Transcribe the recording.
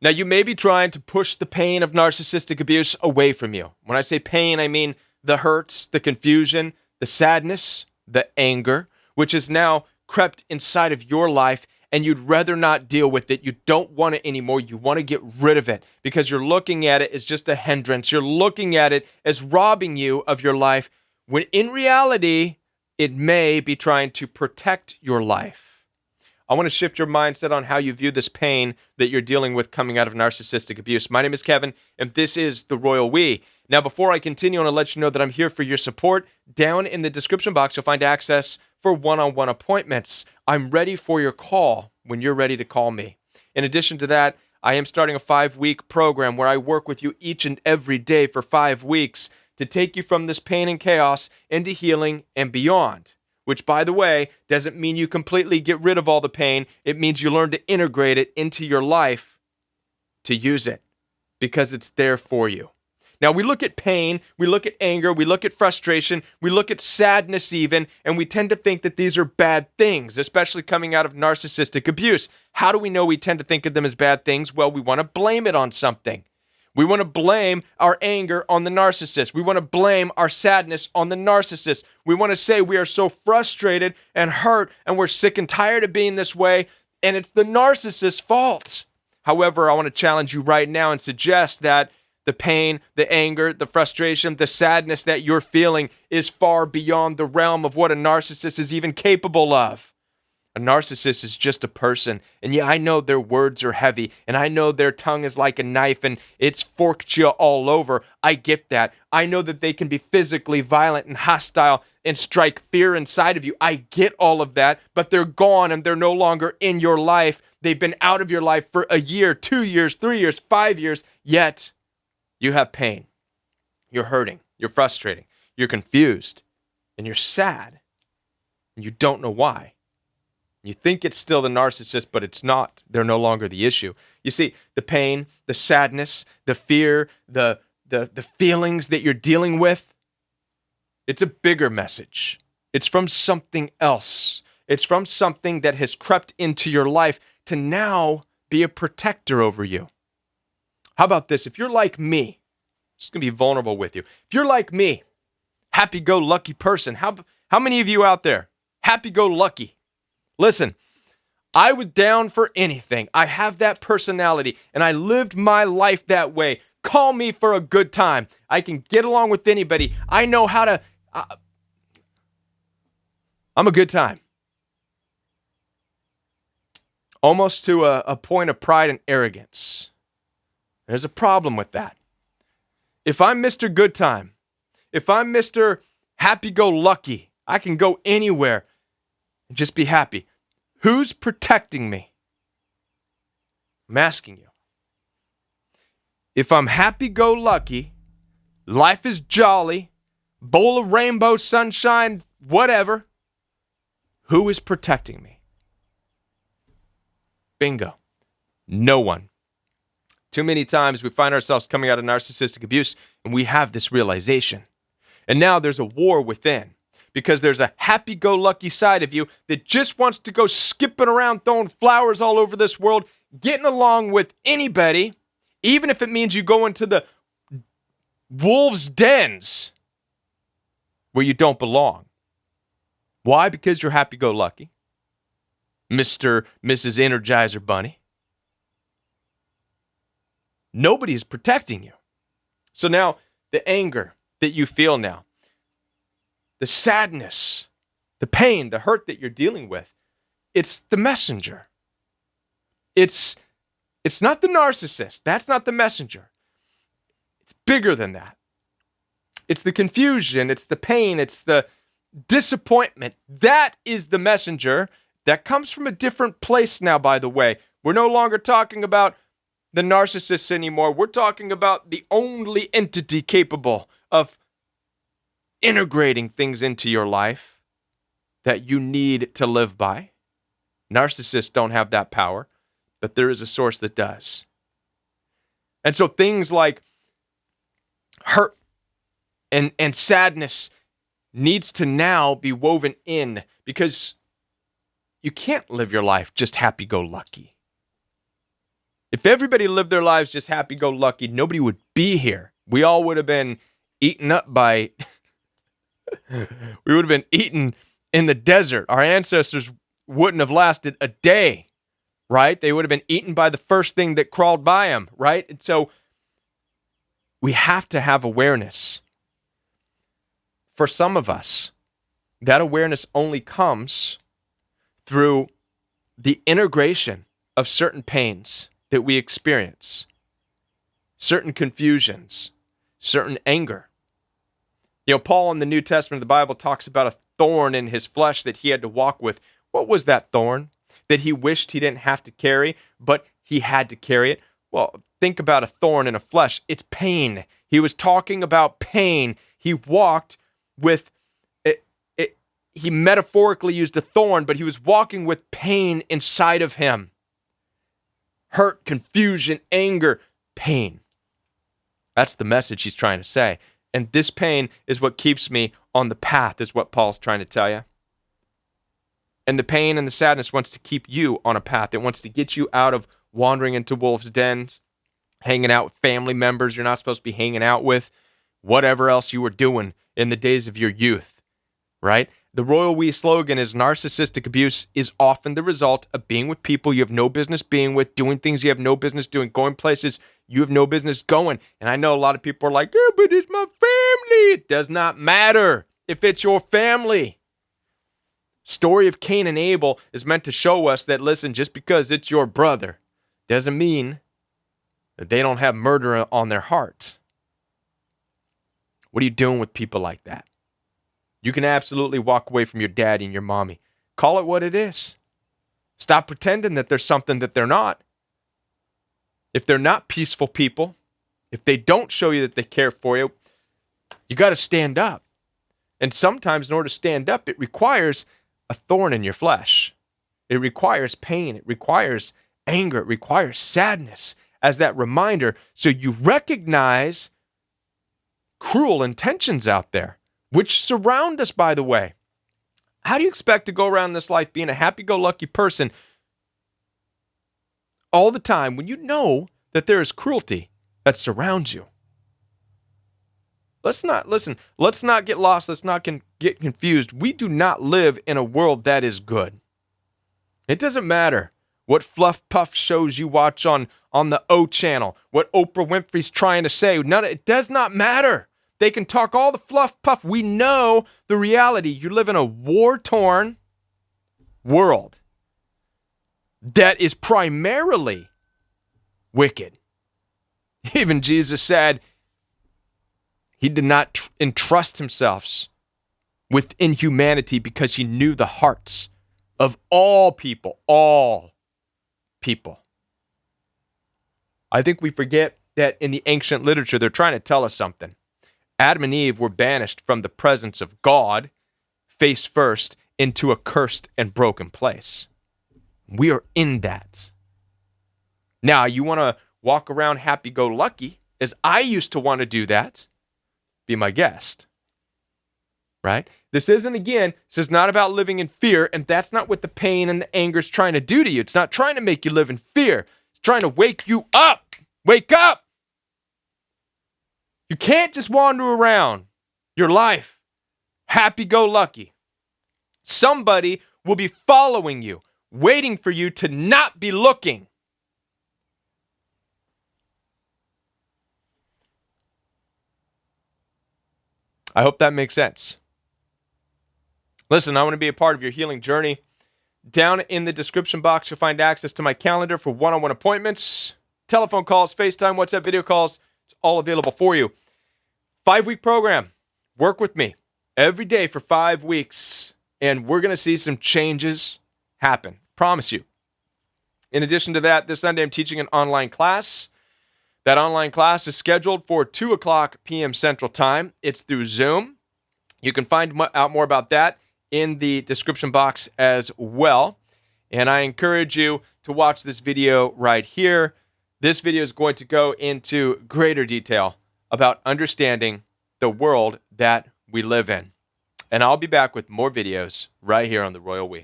Now, you may be trying to push the pain of narcissistic abuse away from you. When I say pain, I mean the hurts, the confusion, the sadness, the anger, which has now crept inside of your life, and you'd rather not deal with it. You don't want it anymore. You want to get rid of it because you're looking at it as just a hindrance. You're looking at it as robbing you of your life, when in reality, it may be trying to protect your life. I want to shift your mindset on how you view this pain that you're dealing with coming out of narcissistic abuse. My name is Kevin, and this is The Royal We. Now, before I continue, I want to let you know that I'm here for your support. Down in the description box, you'll find access for one-on-one appointments. I'm ready for your call when you're ready to call me. In addition to that, I am starting a 5-week program where I work with you each and every day for 5 weeks to take you from this pain and chaos into healing and beyond. Which, by the way, doesn't mean you completely get rid of all the pain. It means you learn to integrate it into your life to use it because it's there for you. Now, we look at pain, we look at anger, we look at frustration, we look at sadness even, and we tend to think that these are bad things, especially coming out of narcissistic abuse. How do we know we tend to think of them as bad things? Well, we want to blame it on something. We want to blame our anger on the narcissist. We want to blame our sadness on the narcissist. We want to say we are so frustrated and hurt and we're sick and tired of being this way, and it's the narcissist's fault. However, I want to challenge you right now and suggest that the pain, the anger, the frustration, the sadness that you're feeling is far beyond the realm of what a narcissist is even capable of. A narcissist is just a person, and yeah, I know their words are heavy, and I know their tongue is like a knife, and it's forked you all over. I get that. I know that they can be physically violent and hostile and strike fear inside of you. I get all of that, but they're gone, and they're no longer in your life. They've been out of your life for a year, 2 years, 3 years, 5 years, yet you have pain. You're hurting. You're frustrating. You're confused, and you're sad, and you don't know why. You think it's still the narcissist, but it's not. They're no longer the issue. You see, the pain, the sadness, the fear, the feelings that you're dealing with, it's a bigger message. It's from something else. It's from something that has crept into your life to now be a protector over you. How about this? If you're like me, I'm just going to be vulnerable with you. If you're like me, happy-go-lucky person, how many of you out there, happy-go-lucky? Listen, I was down for anything. I have that personality, and I lived my life that way. Call me for a good time. I can get along with anybody. I know how to... I'm a good time. Almost to a point of pride and arrogance. There's a problem with that. If I'm Mr. Good Time, if I'm Mr. Happy-Go-Lucky, I can go anywhere and just be happy. Who's protecting me? I'm asking you. If I'm happy-go-lucky, life is jolly, bowl of rainbow, sunshine, whatever, who is protecting me? Bingo. No one. Too many times we find ourselves coming out of narcissistic abuse and we have this realization. And now there's a war within. Because there's a happy-go-lucky side of you that just wants to go skipping around, throwing flowers all over this world, getting along with anybody, even if it means you go into the wolves' dens where you don't belong. Why? Because you're happy-go-lucky. Mr. Mrs. Energizer Bunny. Nobody's protecting you. So now, the anger that you feel now, the sadness, the pain, the hurt that you're dealing with, it's the messenger. It's not the narcissist. That's not the messenger. It's bigger than that. It's the confusion. It's the pain. It's the disappointment. That is the messenger that comes from a different place now, by the way. We're no longer talking about the narcissists anymore. We're talking about the only entity capable of integrating things into your life that you need to live by. Narcissists don't have that power, but there is a source that does. And so things like hurt and sadness needs to now be woven in, because you can't live your life just happy-go-lucky. If everybody lived their lives just happy-go-lucky, nobody would be here. We all would have been eaten up by, we would have been eaten in the desert. Our ancestors wouldn't have lasted a day, right? They would have been eaten by the first thing that crawled by them, right? And so we have to have awareness. For some of us, that awareness only comes through the integration of certain pains that we experience, certain confusions, certain anger. Paul in the New Testament of the Bible talks about a thorn in his flesh that he had to walk with. What was that thorn? That he wished he didn't have to carry, but he had to carry it? Well, think about a thorn in a flesh. It's pain. He was talking about pain. He walked with it. He metaphorically used a thorn, but he was walking with pain inside of him. Hurt, confusion, anger, pain. That's the message he's trying to say. And this pain is what keeps me on the path, is what Paul's trying to tell you. And the pain and the sadness wants to keep you on a path. It wants to get you out of wandering into wolves' dens, hanging out with family members you're not supposed to be hanging out with, whatever else you were doing in the days of your youth, right? The Royal We slogan is narcissistic abuse is often the result of being with people you have no business being with, doing things you have no business doing, going places you have no business going. And I know a lot of people are like, yeah, but it's my family. It does not matter if it's your family. Story of Cain and Abel is meant to show us that, listen, just because it's your brother doesn't mean that they don't have murder on their heart. What are you doing with people like that? You can absolutely walk away from your daddy and your mommy. Call it what it is. Stop pretending that there's something that they're not. If they're not peaceful people, if they don't show you that they care for you, you got to stand up. And sometimes in order to stand up, it requires a thorn in your flesh. It requires pain. It requires anger. It requires sadness as that reminder. So you recognize cruel intentions out there, which surround us, by the way. How do you expect to go around this life being a happy-go-lucky person all the time when you know that there is cruelty that surrounds you? Let's not get lost. Let's not get confused. We do not live in a world that is good. It doesn't matter what fluff puff shows you watch on the O channel, what Oprah Winfrey's trying to say. It does not matter. They can talk all the fluff puff. We know the reality. You live in a war-torn world that is primarily wicked. Even Jesus said he did not entrust himself with inhumanity because he knew the hearts of all people, all people. I think we forget that in the ancient literature, they're trying to tell us something. Adam and Eve were banished from the presence of God, face first, into a cursed and broken place. We are in that. Now, you want to walk around happy-go-lucky, as I used to want to do that, be my guest. Right? This is not about living in fear, and that's not what the pain and the anger is trying to do to you. It's not trying to make you live in fear. It's trying to wake you up. Wake up! You can't just wander around your life happy-go-lucky. Somebody will be following you, waiting for you to not be looking. I hope that makes sense. Listen, I want to be a part of your healing journey. Down in the description box, you'll find access to my calendar for one-on-one appointments, telephone calls, FaceTime, WhatsApp video calls. It's all available for you. 5-week program. Work with me every day for 5 weeks, and we're going to see some changes happen. Promise you. In addition to that, this Sunday I'm teaching an online class. That online class is scheduled for 2 o'clock p.m. Central Time. It's through Zoom. You can find out more about that in the description box as well. And I encourage you to watch this video right here. This video is going to go into greater detail about understanding the world that we live in. And I'll be back with more videos right here on the Royal We.